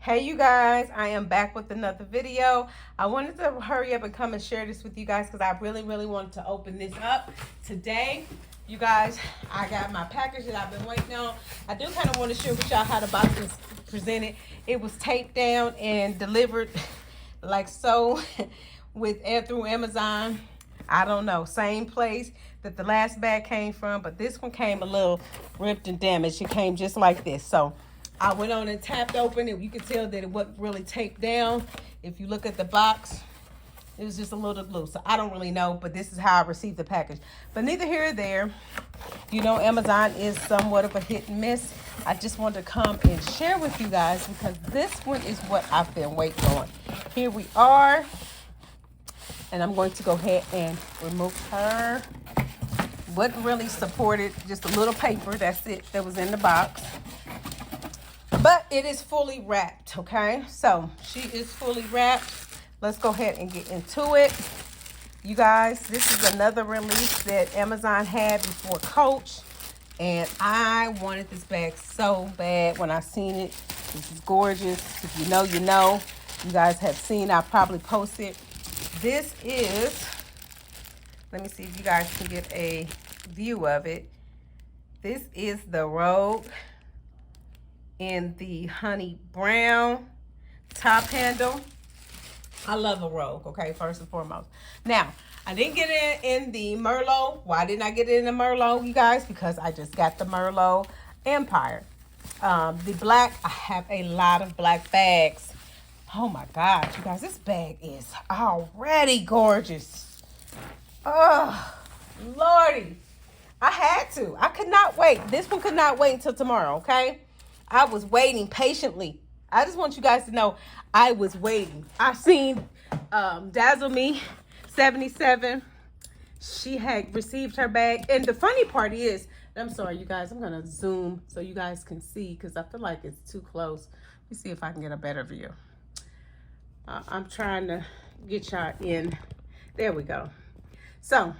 Hey you guys, I am back with another video. I wanted to hurry up and come and share this with you guys because I really wanted to open this up today. You guys, I got my package that I've been waiting on. I do kind of want to share with y'all how the box was presented. It was taped down and delivered like so through Amazon. I don't know, same place that the last bag came from, but this one came a little ripped and damaged. It came just like this. So I went on and tapped open it. You can tell that it wasn't really taped down. If you look at the box, it was just a little loose. So I don't really know, but this is how I received the package. But neither here or there. You know, Amazon is somewhat of a hit and miss. I just wanted to come and share with you guys because this one is what I've been waiting on. Here we are. And I'm going to go ahead and remove her. Wasn't really supported, just a little paper, that's it, that was in the box. But it is fully wrapped, okay? So she is fully wrapped. Let's go ahead and get into it. You guys, this is another release that Amazon had before Coach. And I wanted this bag so bad when I seen it. This is gorgeous. If you know, you know. You guys have seen, I'll probably post it. This is, let me see if you guys can get a view of it. This is the Rogue in the honey brown top handle. I love a Rogue, okay, first and foremost. Now, I didn't get it in the Merlot. Why didn't I get it in the Merlot, you guys? Because I just got the Merlot Empire. The black, I have a lot of black bags. Oh my God, you guys, this bag is already gorgeous. Oh, Lordy. I had to. I could not wait. This one could not wait until tomorrow, okay? I was waiting patiently. I just want you guys to know I was waiting. I seen Dazzle Me 77. She had received her bag. And the funny part is, I'm sorry, you guys, I'm going to zoom so you guys can see because I feel like it's too close. Let me see if I can get a better view. I'm trying to get y'all in. There we go. So,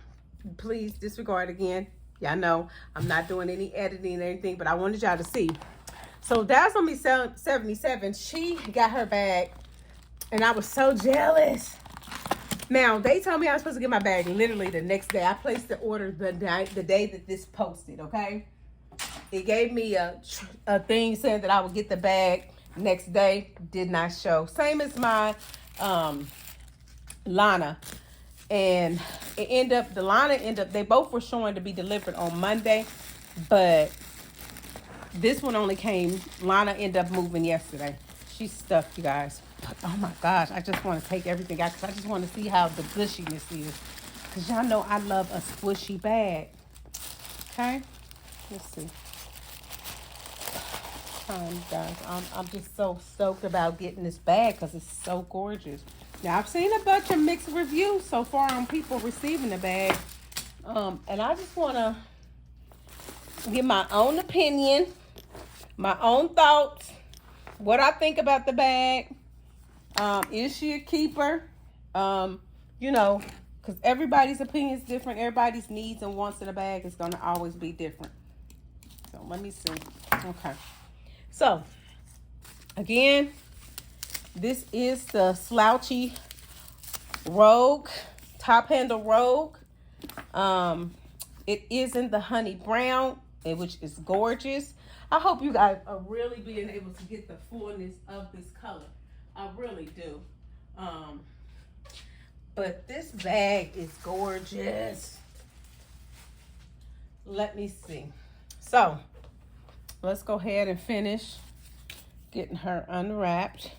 please disregard again. Y'all know I'm not doing any editing or anything, but I wanted y'all to see. So Dazzle Me 77, she got her bag, and I was so jealous. Now, they told me I was supposed to get my bag literally the next day. I placed the order the day that this posted, okay? It gave me a thing saying that I would get the bag next day. Did not show. Same as my Lana. And it ended up, the Lana ended up, they both were showing to be delivered on Monday, but this one only came, Lana ended up moving yesterday. She's stuck, you guys. But, oh my gosh, I just want to take everything out because I just want to see how the gushiness is. Because y'all know I love a squishy bag. Okay? Let's see. Guys, I'm just so stoked about getting this bag because it's so gorgeous. Now, I've seen a bunch of mixed reviews so far on people receiving the bag. And I just want to give my own opinion, my own thoughts, what I think about the bag. Is she a keeper? You know, because everybody's opinion is different. Everybody's needs and wants in a bag is going to always be different. So, let me see. Okay. So, again, this is the Slouchy Rogue Top Handle Rogue. It is in the honey brown, which is gorgeous. I hope you guys are really being able to get the fullness of this color. I really do. But this bag is gorgeous. Let me see. So, let's go ahead and finish getting her unwrapped.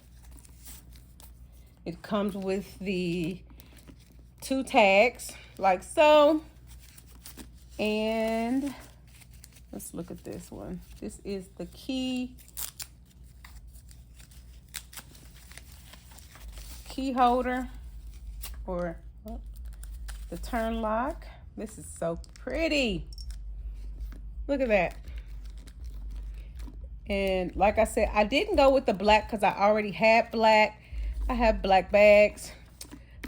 It comes with the 2 tags, like so. And let's look at this one. This is the key holder, or the turn lock. This is so pretty. Look at that. And like I said, I didn't go with the black because I already had black. I have black bags,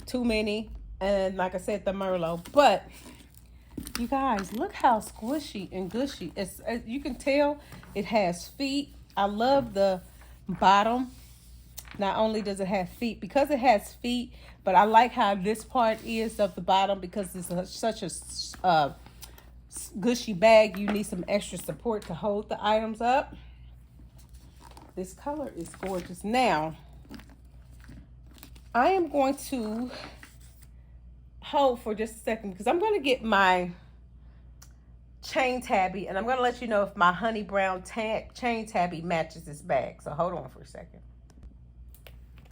too many. And like I said, the Merlot. But you guys, look how squishy and gushy. It's, you can tell it has feet. I love the bottom Not only does it have feet, because it has feet, but I like how this part is of the bottom because it's such a gushy bag. You need some extra support to hold the items up. This color is gorgeous. Now, I am going to hold for just a second because I'm going to get my chain tabby, and I'm going to let you know if my honey brown chain tabby matches this bag. So hold on for a second.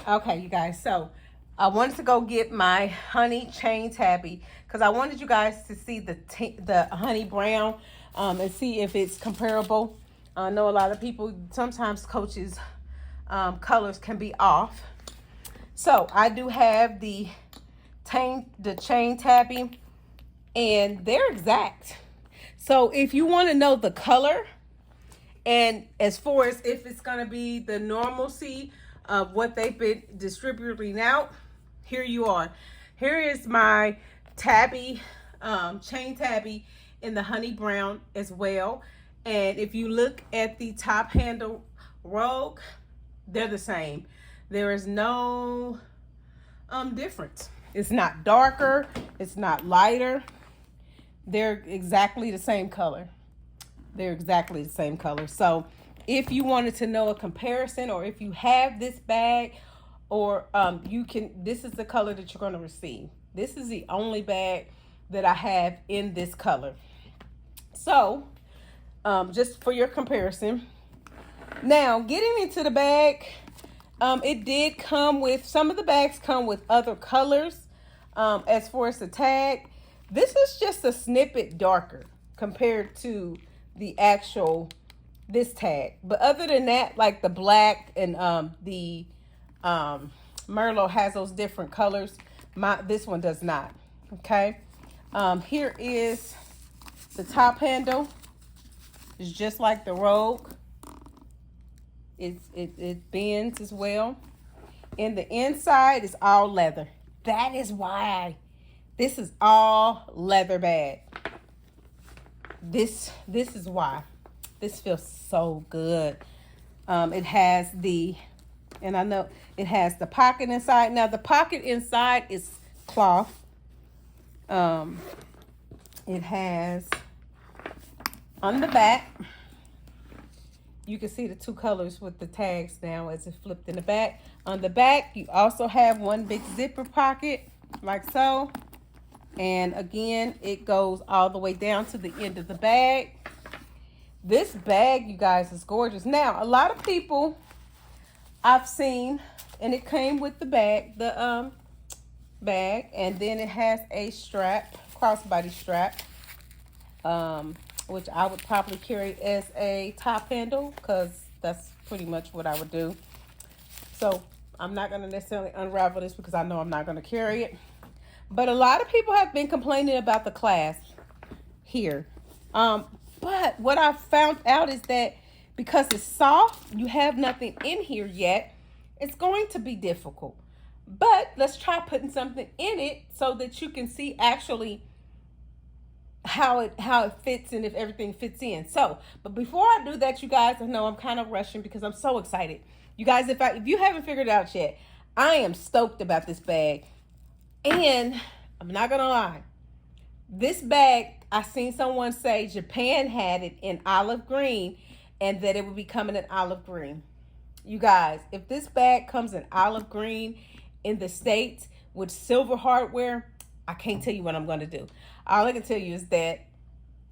Okay, you guys, so I wanted to go get my honey chain tabby because I wanted you guys to see the honey brown and see if it's comparable. I know a lot of people, sometimes coaches colors can be off. So I do have the chain tabby, and they're exact. So if you want to know the color, and as far as if it's going to be the normalcy of what they've been distributing out, here you are. Here is my tabby, chain tabby in the honey brown as well. And if you look at the top handle Rogue, they're the same. There is no difference. It's not darker, it's not lighter. They're exactly the same color. They're exactly the same color. So if you wanted to know a comparison, or if you have this bag, or this is the color that you're going to receive. This is the only bag that I have in this color. So just for your comparison. Now, getting into the bag, it did come with, some of the bags come with other colors. As far as the tag, this is just a snippet darker compared to the actual this tag. But other than that, like the black and the Merlot has those different colors. This one does not. Okay. Here is the top handle. It's just like the Rogue. It bends as well. And the inside is all leather. That is why this is all leather bag. This is why. This feels so good. It has and I know it has the pocket inside. Now the pocket inside is cloth. It has on the back, you can see the two colors with the tags now as it flipped in the back. On the back, you also have one big zipper pocket like so. And again, it goes all the way down to the end of the bag. This bag, you guys, is gorgeous. Now, a lot of people I've seen, and it came with the bag, bag, and then it has a strap, crossbody strap, which I would probably carry as a top handle because that's pretty much what I would do. So I'm not going to necessarily unravel this because I know I'm not going to carry it. But a lot of people have been complaining about the clasp here. But what I found out is that because it's soft, you have nothing in here yet, it's going to be difficult. But let's try putting something in it so that you can see actually how it fits and if everything fits in. So, but before I do that, you guys, I know I'm kind of rushing because I'm so excited. You guys, if you haven't figured it out yet, I am stoked about this bag. And I'm not gonna lie, this bag, I seen someone say Japan had it in olive green and that it would be coming in olive green. You guys, if this bag comes in olive green in the States with silver hardware, I can't tell you what I'm going to do. All I can tell you is that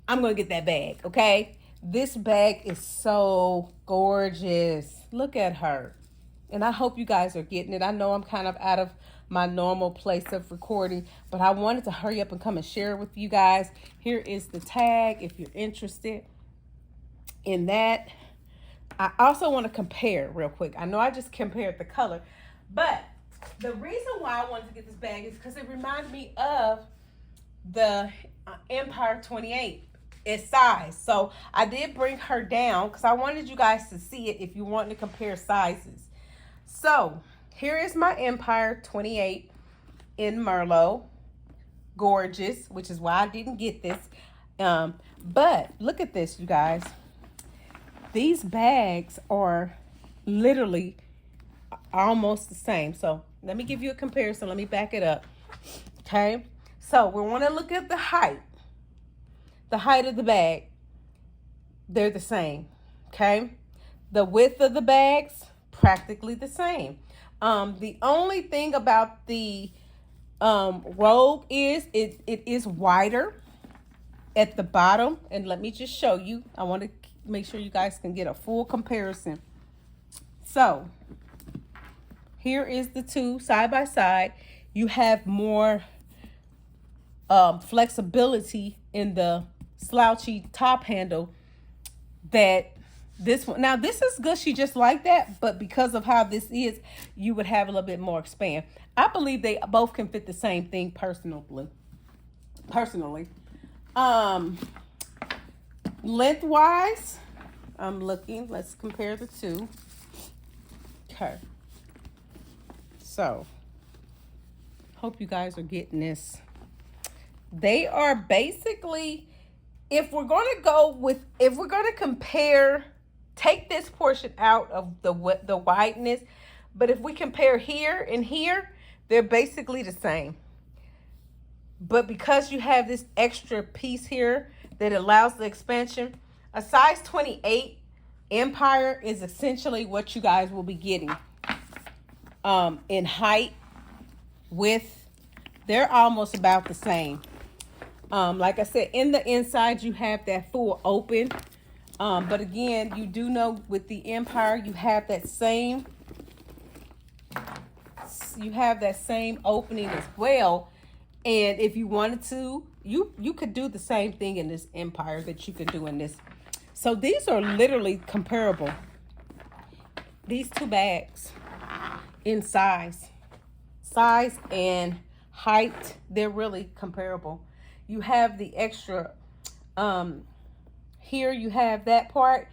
I'm going to get that bag, okay? This bag is so gorgeous. Look at her. And I hope you guys are getting it. I know I'm kind of out of my normal place of recording, but I wanted to hurry up and come and share it with you guys. Here is the tag if you're interested in that. I also want to compare real quick. I know I just compared the color, but the reason why I wanted to get this bag is because it reminded me of the Empire 28. Its size. So I did bring her down because I wanted you guys to see it if you want to compare sizes. So here is my Empire 28 in Merlot. Gorgeous, which is why I didn't get this. But look at this, you guys. These bags are literally almost the same. So let me give you a comparison. Let me back it up. Okay. So we want to look at the height. The height of the bag. They're the same. Okay. The width of the bags, practically the same. The only thing about the Rogue is it is wider at the bottom. And let me just show you. I want to make sure you guys can get a full comparison. So here is the two side by side. You have more flexibility in the Slouchy Top Handle that this one. Now this is gushy just like that, but because of how this is, you would have a little bit more expand. I believe they both can fit the same thing personally. Lengthwise, I'm looking. Let's compare the two. Okay. So, hope you guys are getting this. They are basically, if we're going to compare, take this portion out of the wideness, but if we compare here and here, they're basically the same. But because you have this extra piece here that allows the expansion, a size 28 Empire is essentially what you guys will be getting. In height, width, they're almost about the same. Like I said, in the inside, you have that full open. But again, you do know with the Empire, you have that same opening as well. And if you wanted to, you could do the same thing in this Empire that you could do in this. So these are literally comparable. These two bags in size and height, they're really comparable. You have the extra, here you have that part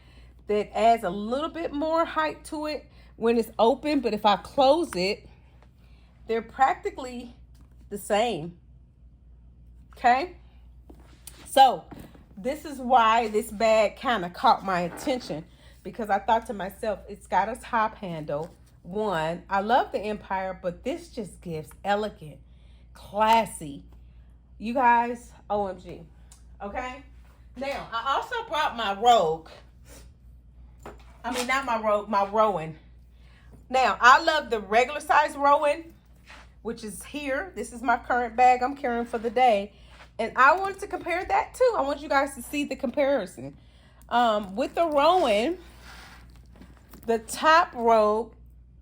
that adds a little bit more height to it when it's open. But if I close it, they're practically the same. Okay. So this is why this bag kind of caught my attention, because I thought to myself, it's got a top handle. One, I love the Empire, but this just gives elegant, classy. You guys, OMG. Okay. Now, I also brought my Rogue. I mean, not my Rogue, my Rowan. Now, I love the regular size Rowan, which is here. This is my current bag I'm carrying for the day. And I wanted to compare that too. I want you guys to see the comparison. With the Rowan, the top Rogue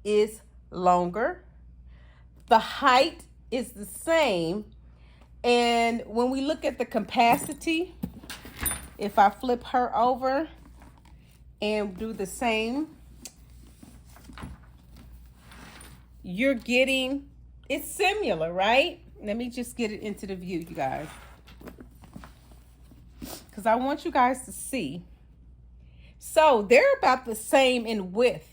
is longer. The height is the same. And when we look at the capacity, if I flip her over and do the same, you're getting, it's similar, right? Let me just get it into the view, you guys, because I want you guys to see. So they're about the same in width.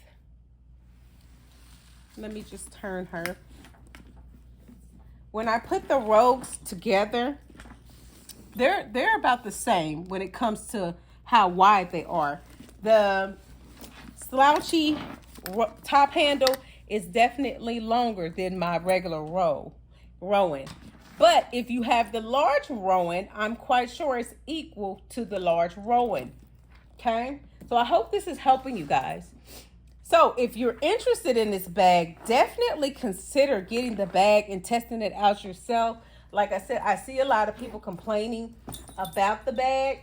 Let me just turn her. When I put the Rogues together, they're about the same when it comes to how wide they are. The Slouchy Top Handle is definitely longer than my regular Rowan. But if you have the large Rowan, I'm quite sure it's equal to the large Rowan. Okay? So I hope this is helping you guys. So if you're interested in this bag, definitely consider getting the bag and testing it out yourself. Like I said, I see a lot of people complaining about the bag.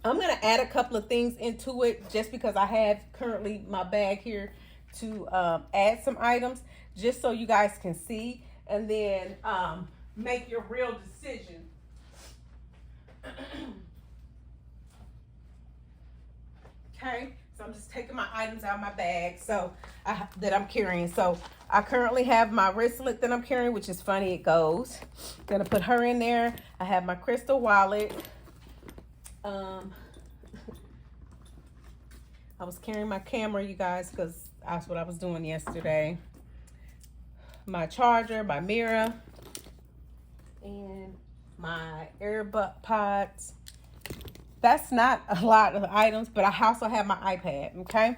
I'm going to add a couple of things into it just because I have currently my bag here to add some items just so you guys can see and then make your real decision. Okay. So I'm just taking my items out of my bag that I'm carrying. So I currently have my wristlet that I'm carrying, which is funny, it goes. Gonna put her in there. I have my crystal wallet. I was carrying my camera, you guys, because that's what I was doing yesterday. My charger, my mirror, and my AirPods. That's not a lot of items, but I also have my iPad, okay?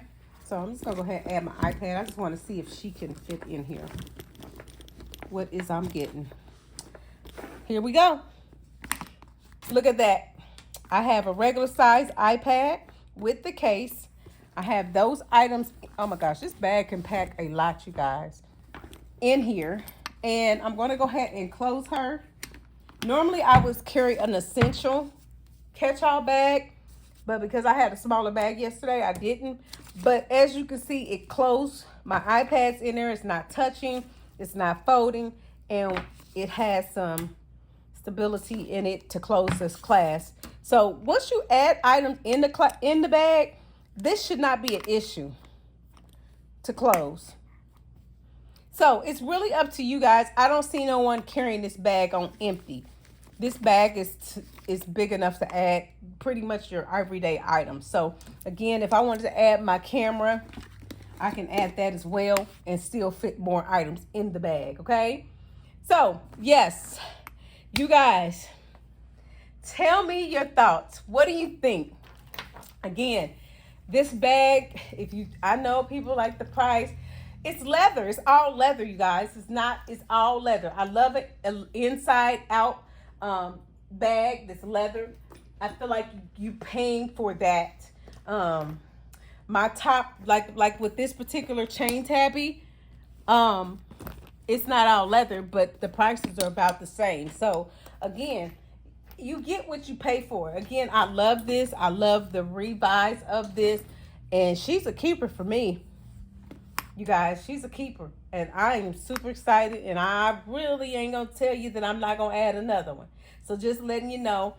So I'm just gonna go ahead and add my iPad. I just want to see if she can fit in here. What is I'm getting? Here we go. Look at that. I have a regular size iPad with the case. I have those items. Oh my gosh, this bag can pack a lot, you guys, in here. And I'm going to go ahead and close her. Normally, I would carry an essential catch-all bag, but because I had a smaller bag yesterday, I didn't. But as you can see, it closed. My iPad's in there. It's not touching. It's not folding. And it has some stability in it to close this class. So once you add items in the bag, this should not be an issue to close. So it's really up to you guys. I don't see no one carrying this bag on empty. This bag is big enough to add pretty much your everyday items. So again, if I wanted to add my camera, I can add that as well and still fit more items in the bag, okay? So yes, you guys, tell me your thoughts. What do you think? Again, this bag, I know people like the price. It's leather. It's all leather, you guys. It's all leather. I love it. Inside out bag that's leather. I feel like you paying for that. My top, like with this particular chain tabby, it's not all leather, but the prices are about the same. So again, you get what you pay for. Again, I love this. I love the revise of this, and she's a keeper for me. You guys, she's a keeper, and I am super excited, and I really ain't gonna tell you that I'm not gonna add another one. So just letting you know,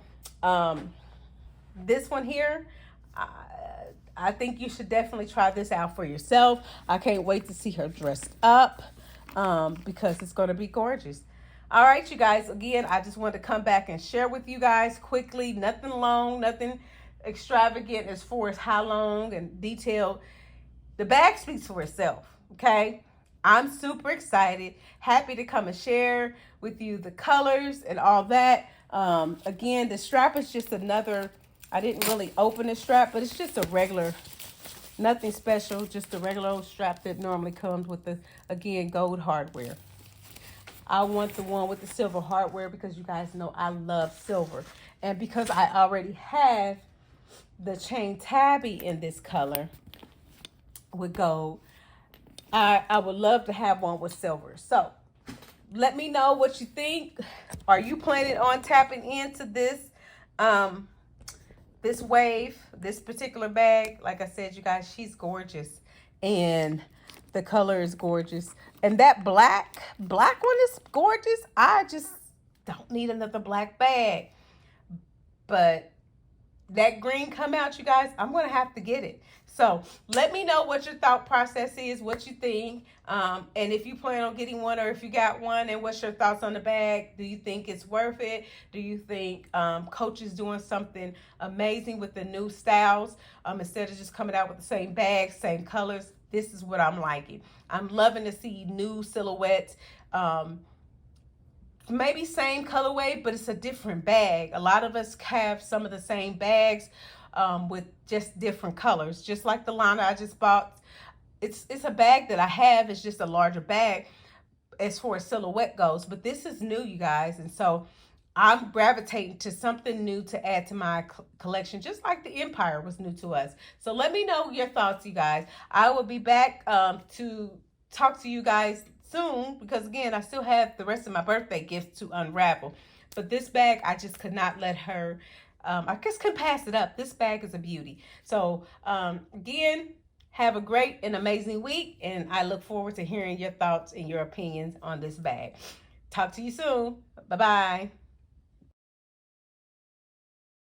this one here, I think you should definitely try this out for yourself. I can't wait to see her dressed up because it's gonna be gorgeous. All right, you guys, again, I just wanted to come back and share with you guys quickly. Nothing long, nothing extravagant as far as how long and detailed. The bag speaks for itself, okay? I'm super excited, happy to come and share with you the colors and all that. Again, the strap is just another, I didn't really open the strap, but it's just a regular, nothing special, just a regular old strap that normally comes with the, again, gold hardware. I want the one with the silver hardware because you guys know I love silver. And because I already have the chain tabby in this color, with gold, I would love to have one with silver. So let me know what you think. Are you planning on tapping into this this wave, this particular bag? Like I said, you guys, she's gorgeous, and the color is gorgeous, and that black one is gorgeous. I just don't need another black bag, but that green come out, you guys, I'm gonna have to get it. So let me know what your thought process is, what you think, and if you plan on getting one, or if you got one, and what's your thoughts on the bag. Do you think it's worth it? Do you think Coach is doing something amazing with the new styles, instead of just coming out with the same bags, same colors? This is what I'm liking. I'm loving to see new silhouettes, maybe same colorway, but it's a different bag. A lot of us have some of the same bags with just different colors, just like the line I just bought. It's a bag that I have. It's just a larger bag as far as silhouette goes, but this is new, you guys, and so I'm gravitating to something new to add to my collection, just like the Empire was new to us. So let me know your thoughts, you guys. I will be back to talk to you guys soon, because again, I still have the rest of my birthday gifts to unravel. But this bag, I just could not let her, I just couldn't pass it up. This bag is a beauty. So again, have a great and amazing week, and I look forward to hearing your thoughts and your opinions on this bag. Talk to you soon. Bye-bye.